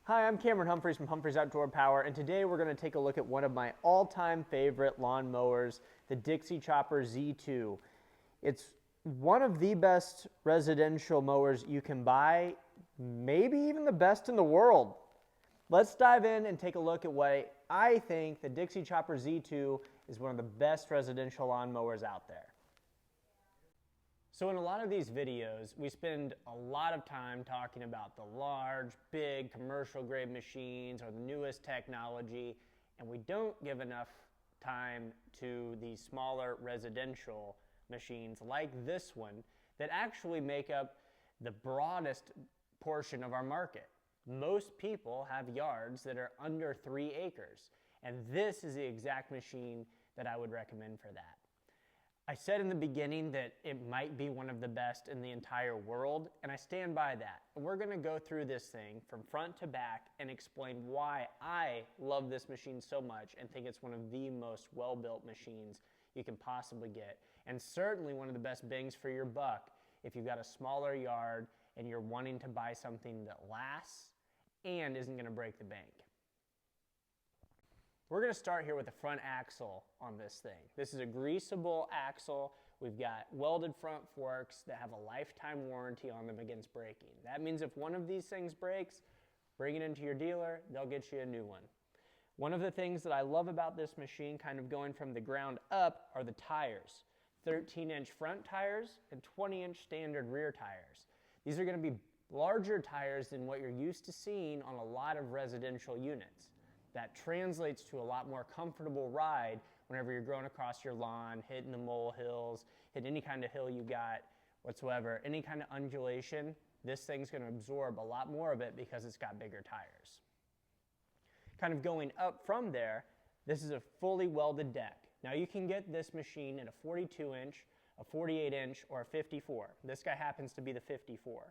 Hi, I'm Cameron Humphreys from Humphreys Outdoor Power, and today we're going to take a look at one of my all-time favorite lawn mowers, the Dixie Chopper Z2. It's one of the best residential mowers you can buy, maybe even the best in the world. Let's dive in and take a look at why I think the Dixie Chopper Z2 is one of the best residential lawn mowers out there. So in a lot of these videos, we spend a lot of time talking about the large, big, commercial-grade machines or the newest technology, and we don't give enough time to the smaller residential machines like this one that actually make up the broadest portion of our market. Most people have yards that are under 3 acres, and this is the exact machine that I would recommend for that. I said in the beginning that it might be one of the best in the entire world, and I stand by that. And we're going to go through this thing from front to back and explain why I love this machine so much and think it's one of the most well-built machines you can possibly get. And certainly one of the best bangs for your buck if you've got a smaller yard and you're wanting to buy something that lasts and isn't going to break the bank. We're going to start here with the front axle on this thing. This is a greasable axle. We've got welded front forks that have a lifetime warranty on them against breaking. That means if one of these things breaks, bring it into your dealer, they'll get you a new one. One of the things that I love about this machine, kind of going from the ground up, are the tires. 13-inch front tires and 20-inch standard rear tires. These are going to be larger tires than what you're used to seeing on a lot of residential units. That translates to a lot more comfortable ride whenever you're going across your lawn, hitting the mole hills, hitting any kind of hill you got whatsoever, any kind of undulation. This thing's going to absorb a lot more of it because it's got bigger tires. Kind of going up from there, this is a fully welded deck. Now you can get this machine in a 42-inch, a 48-inch, or a 54. This guy happens to be the 54.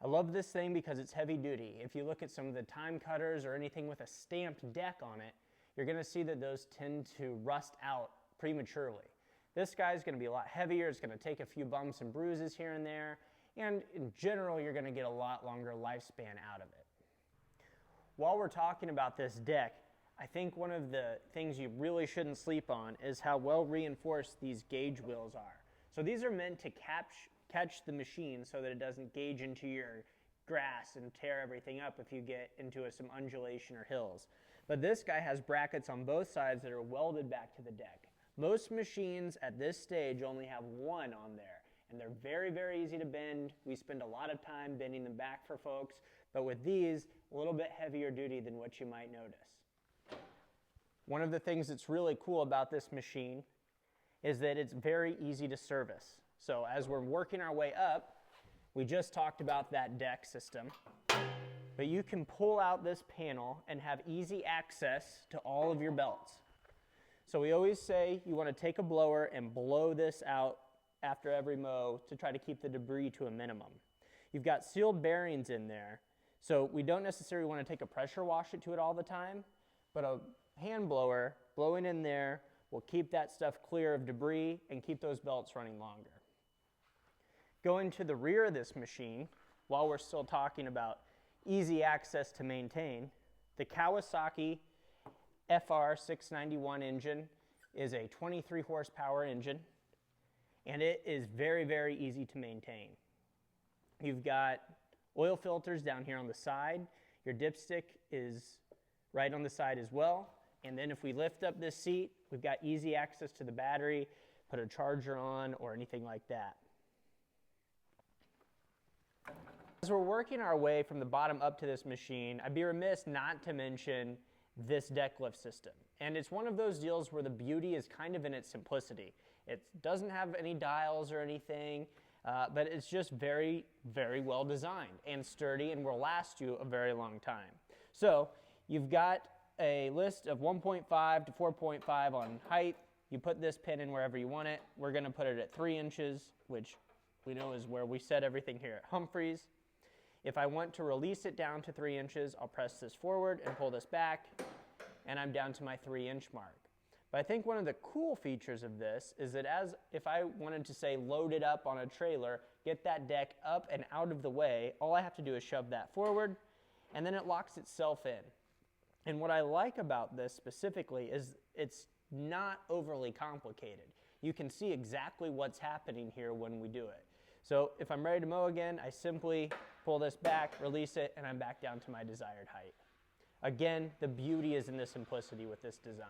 I love this thing because it's heavy duty. If you look at some of the time cutters or anything with a stamped deck on it, you're going to see that those tend to rust out prematurely. This guy's going to be a lot heavier. It's going to take a few bumps and bruises here and there, and in general, you're going to get a lot longer lifespan out of it. While we're talking about this deck, I think one of the things you really shouldn't sleep on is how well reinforced these gauge wheels are. So these are meant to catch the machine so that it doesn't gauge into your grass and tear everything up if you get into some undulation or hills. But this guy has brackets on both sides that are welded back to the deck. Most machines at this stage only have one on there, and they're very, very easy to bend. We spend a lot of time bending them back for folks, but with these, a little bit heavier duty than what you might notice. One of the things that's really cool about this machine is that it's very easy to service. So as we're working our way up, we just talked about that deck system, but you can pull out this panel and have easy access to all of your belts. So we always say you want to take a blower and blow this out after every mow to try to keep the debris to a minimum. You've got sealed bearings in there, so we don't necessarily want to take a pressure wash it to it all the time, but a hand blower blowing in there will keep that stuff clear of debris and keep those belts running longer. Going to the rear of this machine, while we're still talking about easy access to maintain, the Kawasaki FR691 engine is a 23 horsepower engine, and it is very, very easy to maintain. You've got oil filters down here on the side. Your dipstick is right on the side as well. And then if we lift up this seat, we've got easy access to the battery, put a charger on, or anything like that. As we're working our way from the bottom up to this machine, I'd be remiss not to mention this deck lift system. And it's one of those deals where the beauty is kind of in its simplicity. It doesn't have any dials or anything, but it's just very, very well designed and sturdy and will last you a very long time. So you've got a list of 1.5 to 4.5 on height. You put this pin in wherever you want it. We're going to put it at 3 inches, which we know is where we set everything here at Humphreys. If I want to release it down to 3 inches, I'll press this forward and pull this back, and I'm down to my 3-inch mark. But I think one of the cool features of this is that if I wanted to say load it up on a trailer, get that deck up and out of the way, all I have to do is shove that forward, and then it locks itself in. And what I like about this specifically is it's not overly complicated. You can see exactly what's happening here when we do it. So if I'm ready to mow again, I simply pull this back, release it, and I'm back down to my desired height. Again, the beauty is in the simplicity with this design.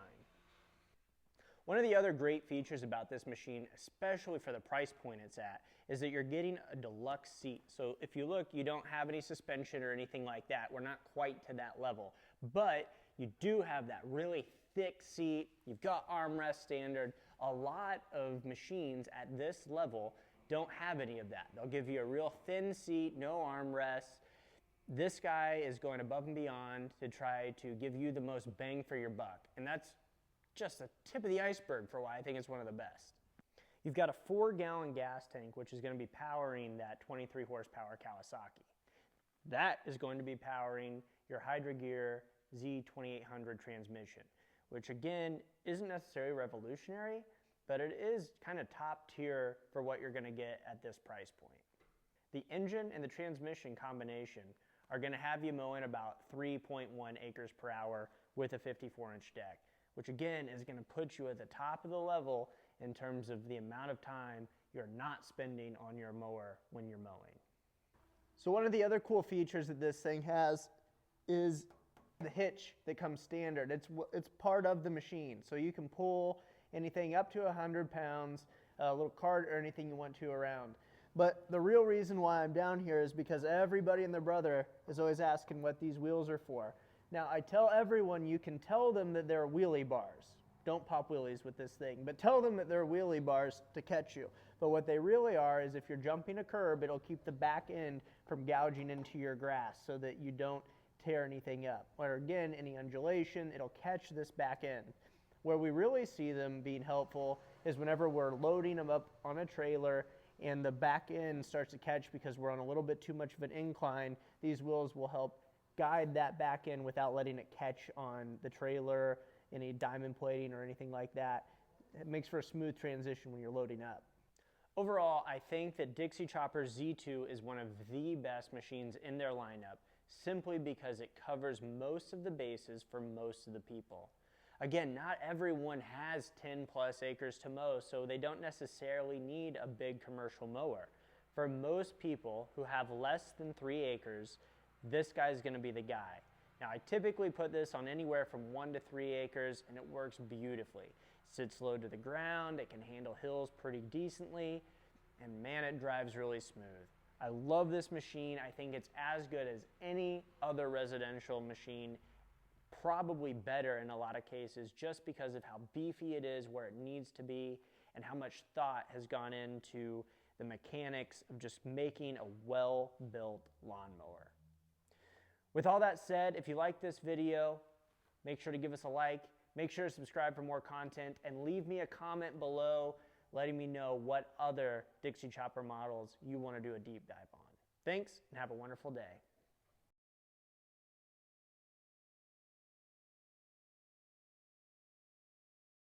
One of the other great features about this machine, especially for the price point it's at, is that you're getting a deluxe seat. So if you look, you don't have any suspension or anything like that. We're not quite to that level. But you do have that really thick seat. You've got armrest standard. A lot of machines at this level don't have any of that. They'll give you a real thin seat, no armrest. This guy is going above and beyond to try to give you the most bang for your buck. And that's just the tip of the iceberg for why I think it's one of the best. You've got a 4-gallon gas tank, which is going to be powering that 23 horsepower Kawasaki. That is going to be powering your Hydra-Gear Z2800 transmission, which again isn't necessarily revolutionary, but it is kind of top tier for what you're going to get at this price point. The engine and the transmission combination are going to have you mowing about 3.1 acres per hour with a 54-inch deck, which again is going to put you at the top of the level in terms of the amount of time you're not spending on your mower when you're mowing. So one of the other cool features that this thing has is the hitch that comes standard. It's part of the machine, so you can pull anything up to 100 pounds, a little cart or anything you want to around. But the real reason why I'm down here is because everybody and their brother is always asking what these wheels are for. Now, I tell everyone you can tell them that they're wheelie bars. Don't pop wheelies with this thing, but tell them that they're wheelie bars to catch you. But what they really are is if you're jumping a curb, it'll keep the back end from gouging into your grass so that you don't tear anything up. Or again, any undulation, it'll catch this back end. Where we really see them being helpful is whenever we're loading them up on a trailer and the back end starts to catch because we're on a little bit too much of an incline. These wheels will help guide that back end without letting it catch on the trailer, any diamond plating or anything like that. It makes for a smooth transition when you're loading up. Overall, I think that Dixie Chopper Z2 is one of the best machines in their lineup simply because it covers most of the bases for most of the people. Again, not everyone has 10 plus acres to mow, so they don't necessarily need a big commercial mower. For most people who have less than 3 acres, this guy's going to be the guy. Now, I typically put this on anywhere from 1 to 3 acres, and it works beautifully. It sits low to the ground, it can handle hills pretty decently, and man, it drives really smooth. I love this machine. I think it's as good as any other residential machine, probably better in a lot of cases just because of how beefy it is where it needs to be and how much thought has gone into the mechanics of just making a well-built lawnmower. With all that said, if you like this video, make sure to give us a like, make sure to subscribe for more content, and leave me a comment below letting me know what other Dixie Chopper models you want to do a deep dive on. Thanks, and have a wonderful day.